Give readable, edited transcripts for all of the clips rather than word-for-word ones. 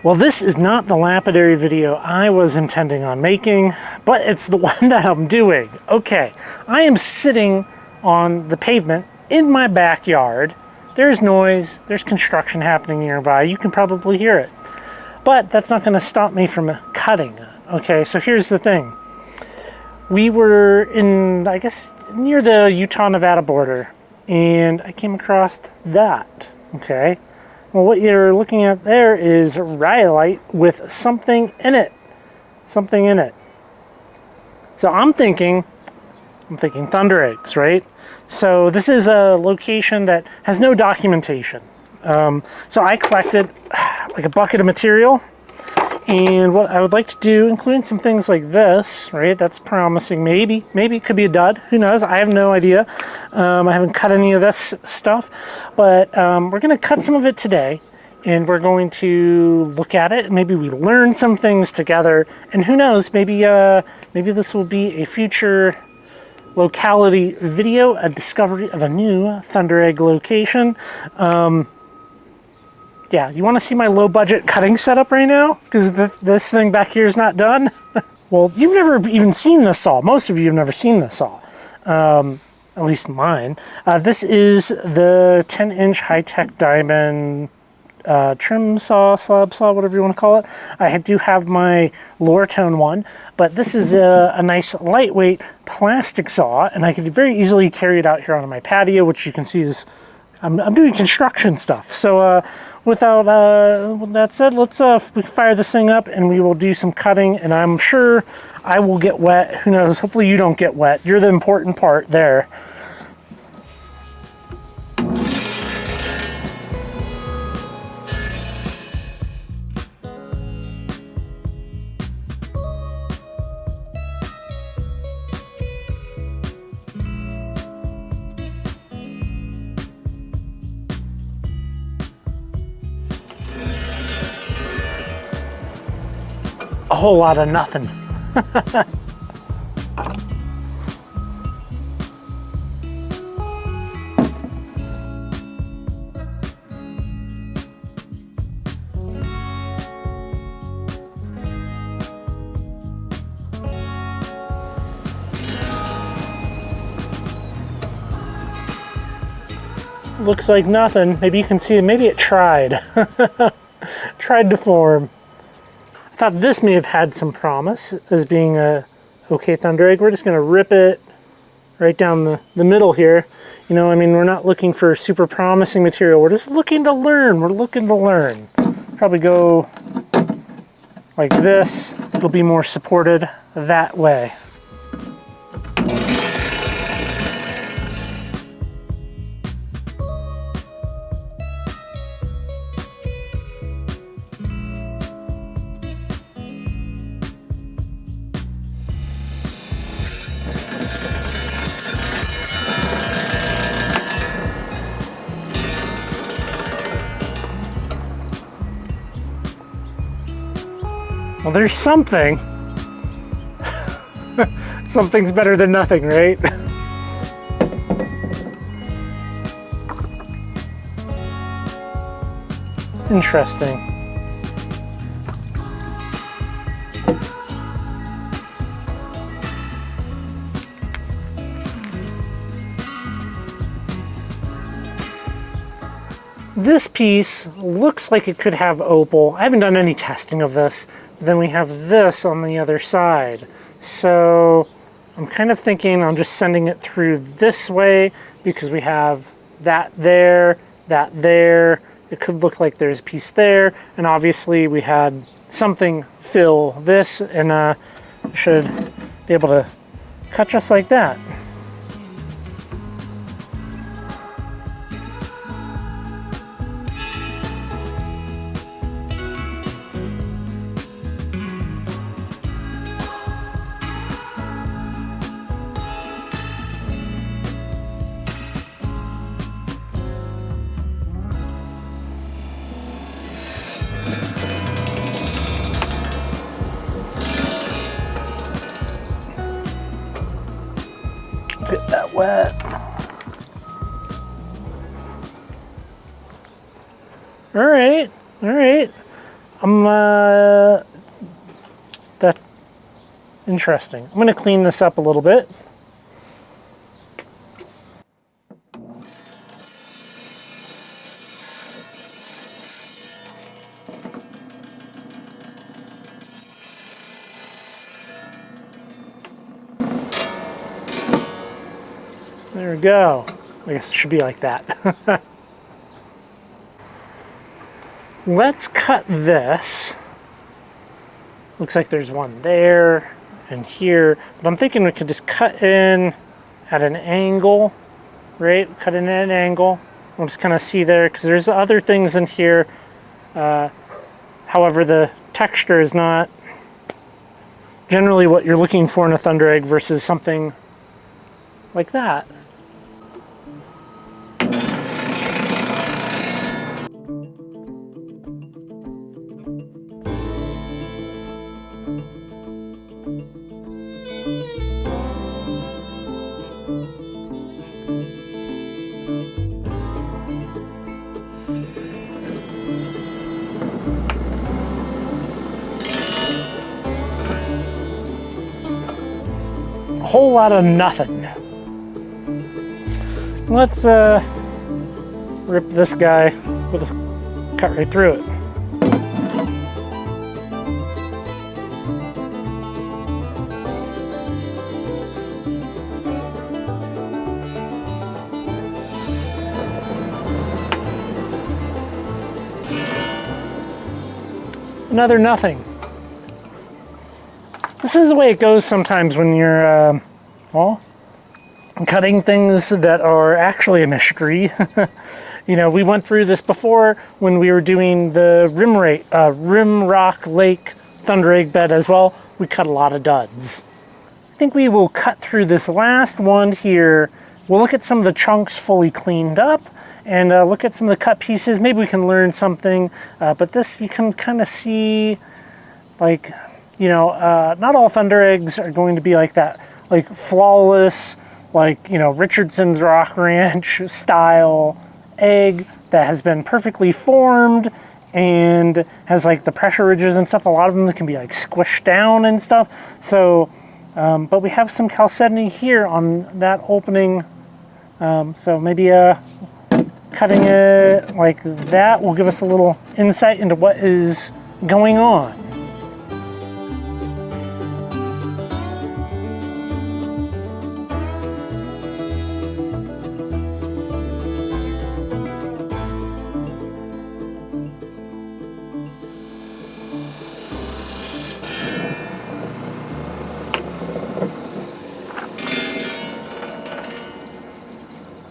Well, this is not the lapidary video I was intending on making, but it's the one that I'm doing. Okay, I am sitting on the pavement in my backyard. There's noise, there's construction happening nearby. You can probably hear it. But that's not gonna stop me from cutting. Okay, so here's the thing. We were in, I guess, near the Utah-Nevada border, and I came across that, okay? Well, what you're looking at there is rhyolite with something in it. Something in it. So I'm thinking Thundereggs, right? So this is a location that has no documentation. So I collected like a bucket of material, and what I would like to do, including some things like this, right? That's promising. Maybe it could be a dud. Who knows? I have no idea. I haven't cut any of this stuff, but we're going to cut some of it today, and we're going to look at it. Maybe we learn some things together, and who knows? Maybe this will be a future locality video, a discovery of a new Thunderegg location. Yeah, you want to see my low-budget cutting setup right now? Because this thing back here is not done? Well, you've never even seen this saw. Most of you have never seen this saw. At least mine. This is the 10-inch high-tech diamond trim saw, slab saw, whatever you want to call it. I do have my lower tone one, but this is a nice lightweight plastic saw, and I could very easily carry it out here on my patio, which you can see is I'm doing construction stuff. So without that said, let's we fire this thing up and we will do some cutting, and I'm sure I will get wet. Who knows? Hopefully you don't get wet. You're the important part there. A whole lot of nothing. Looks like nothing. Maybe you can see it. Maybe it tried. Tried to form. I thought this may have had some promise as being a okay Thunderegg. We're just going to rip it right down the middle here. You know, I mean, we're not looking for super promising material. We're just looking to learn. We're looking to learn. Probably go like this. It'll be more supported that way. Well, there's something. Something's better than nothing, right? Interesting. This piece looks like it could have opal. I haven't done any testing of this. But then we have this on the other side. So I'm kind of thinking I'm just sending it through this way because we have that there, that there. It could look like there's a piece there. And obviously we had something fill this, and should be able to cut just like that. Get that wet. All right. That's interesting. I'm going to clean this up a little bit. There we go. I guess it should be like that. Let's cut this. Looks like there's one there and here, but I'm thinking we could just cut in at an angle, right? Cut in at an angle. We'll just kind of see there, because there's other things in here. However, the texture is not generally what you're looking for in a Thunderegg versus something like that. A whole lot of nothing. Let's rip this guy. We'll just cut right through it. Another nothing. This is the way it goes sometimes when you're, well, cutting things that are actually a mystery. You know, we went through this before when we were doing the Rimrock Lake Thunderegg bed as well. We cut a lot of duds. I think we will cut through this last one here. We'll look at some of the chunks fully cleaned up and look at some of the cut pieces. Maybe we can learn something, but this you can kind of see, like, you know, not all Thundereggs are going to be like that, like flawless, like, you know, Richardson's Rock Ranch style egg that has been perfectly formed and has like the pressure ridges and stuff. A lot of them can be like squished down and stuff. So, but we have some chalcedony here on that opening. So maybe cutting it like that will give us a little insight into what is going on.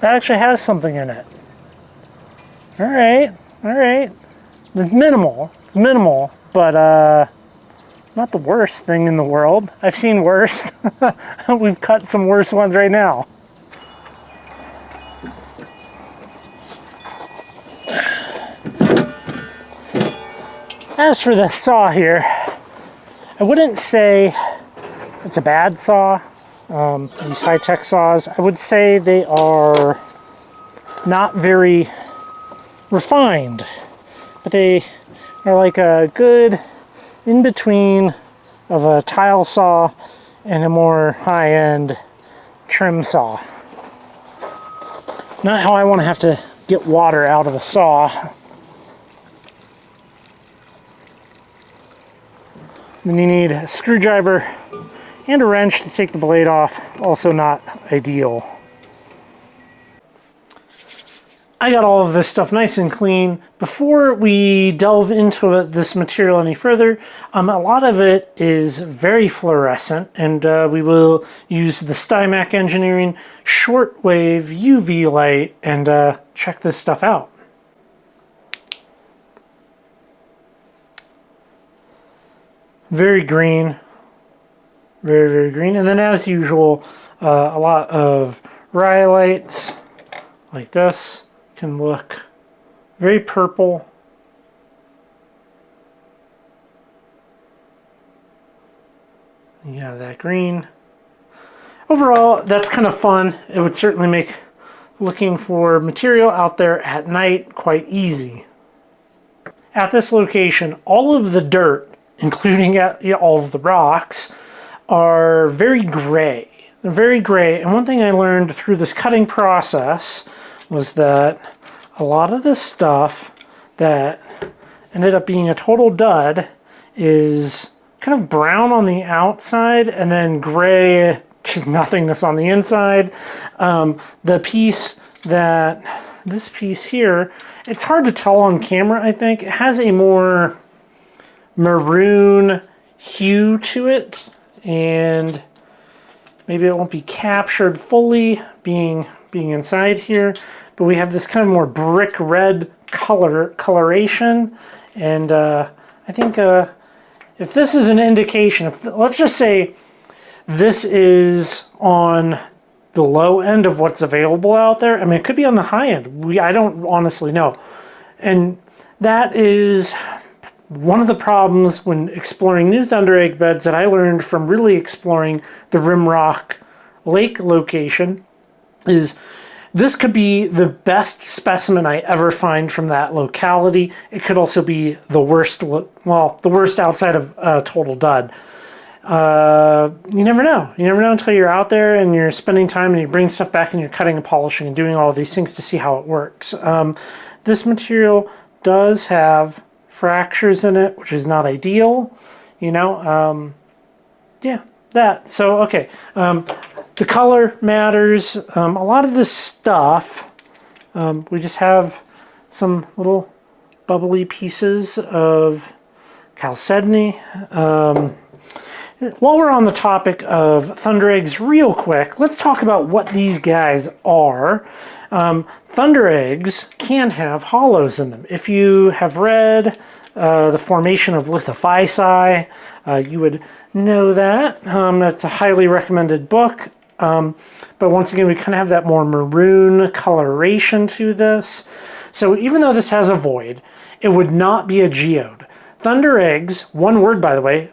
That actually has something in it. All right, all right. It's minimal, but not the worst thing in the world. I've seen worse. We've cut some worse ones right now. As for the saw here, I wouldn't say it's a bad saw. These high-tech saws, I would say they are not very refined, but they are like a good in-between of a tile saw and a more high-end trim saw. Not how I want to have to get water out of a saw. Then you need a screwdriver and a wrench to take the blade off. Also not ideal. I got all of this stuff nice and clean. Before we delve into this material any further, a lot of it is very fluorescent, and we will use the Stymac Engineering shortwave UV light and check this stuff out. Very green. Very, very green. And then as usual, a lot of rhyolites like this can look very purple. You have that green. Overall, that's kind of fun. It would certainly make looking for material out there at night quite easy. at this location, all of the dirt, including all of the rocks, are very gray. They're very gray. And one thing I learned through this cutting process was that a lot of this stuff that ended up being a total dud is kind of brown on the outside and then gray, just nothingness on the inside. This piece here, it's hard to tell on camera, I think. It has a more maroon hue to it, and maybe it won't be captured fully being inside here, but we have this kind of more brick red coloration, and I think if this is an indication, let's just say this is on the low end of what's available out there. I mean, it could be on the high end. I don't honestly know. And that is one of the problems when exploring new Thunderegg beds that I learned from really exploring the Rimrock Lake location is this could be the best specimen I ever find from that locality. It could also be the worst, well, the worst outside of total dud. You never know. You never know until you're out there and you're spending time and you bring stuff back and you're cutting and polishing and doing all these things to see how it works. This material does have fractures in it, which is not ideal, you know. Yeah, that. So, okay. The color matters. A lot of this stuff, we just have some little bubbly pieces of chalcedony. While we're on the topic of Thundereggs real quick, let's talk about what these guys are. Thundereggs can have hollows in them. If you have read The Formation of Lithophysi, you would know that. That's a highly recommended book. But once again, we kind of have that more maroon coloration to this. So even though this has a void, it would not be a geode. Thundereggs, one word by the way,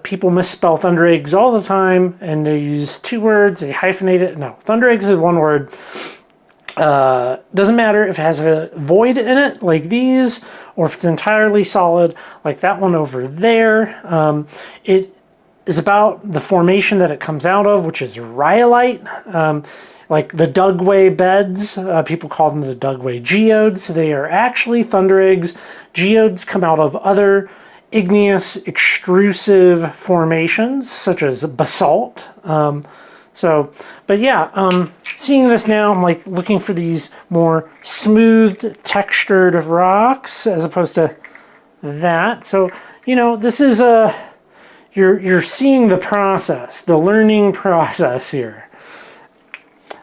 people misspell Thundereggs all the time and they use two words, they hyphenate it. No, Thundereggs is one word. Doesn't matter if it has a void in it like these or if it's entirely solid like that one over there. It is about the formation that it comes out of, which is rhyolite. Like the Dugway beds, people call them the Dugway geodes. They are actually Thundereggs. Geodes come out of other igneous extrusive formations, such as basalt. But yeah, seeing this now, I'm like looking for these more smooth, textured rocks as opposed to that. So, you know, this is you're seeing the process, the learning process here.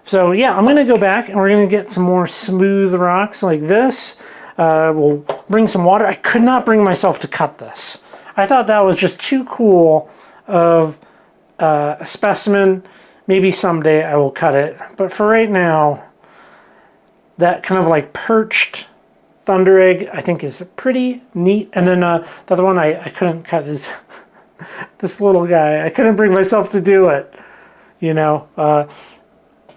So yeah, I'm going to go back and we're going to get some more smooth rocks like this. We'll bring some water. I could not bring myself to cut this. I thought that was just too cool of a specimen. Maybe someday I will cut it. But for right now, that kind of like perched Thunderegg I think is pretty neat. And then the other one I couldn't cut is this little guy. I couldn't bring myself to do it. You know,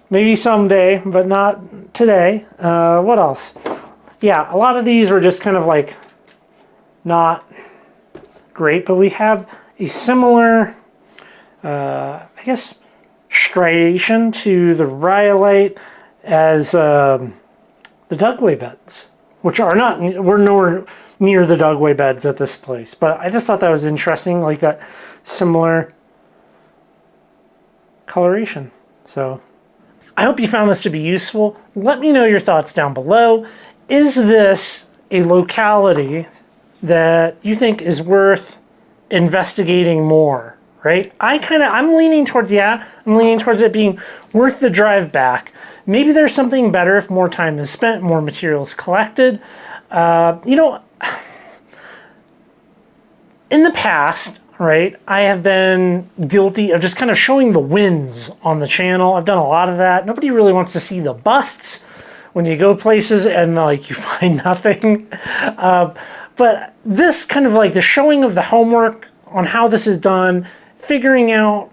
maybe someday, but not today. What else? Yeah, a lot of these were just kind of like not great, but we have a similar, I guess, striation to the rhyolite as the Dugway beds, which are not, we're nowhere near the Dugway beds at this place, but I just thought that was interesting, like that similar coloration. So I hope you found this to be useful. Let me know your thoughts down below. Is this a locality that you think is worth investigating more, right? I'm leaning towards, yeah, I'm leaning towards it being worth the drive back. Maybe there's something better if more time is spent, more materials collected. You know, in the past, right, I have been guilty of just kind of showing the wins on the channel. I've done a lot of that. Nobody really wants to see the busts when you go places and like you find nothing. But this kind of like the showing of the homework on how this is done, figuring out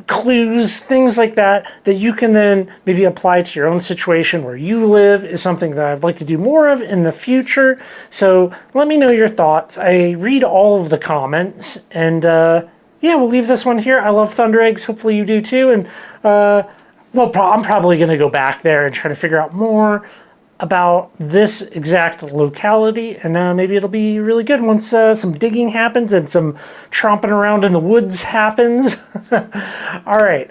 clues, things like that, that you can then maybe apply to your own situation where you live is something that I'd like to do more of in the future. So let me know your thoughts. I read all of the comments, and yeah, we'll leave this one here. I love Thundereggs. Hopefully you do too. And well, I'm probably going to go back there and try to figure out more about this exact locality, and maybe it'll be really good once some digging happens and some tromping around in the woods happens. All right.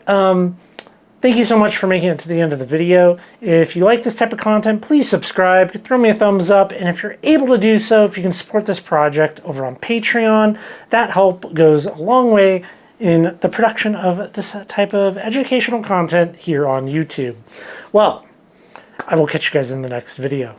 Thank you so much for making it to the end of the video. If you like this type of content, please subscribe, throw me a thumbs up, and if you're able to do so, if you can support this project over on Patreon, that help goes a long way in the production of this type of educational content here on YouTube. Well, I will catch you guys in the next video.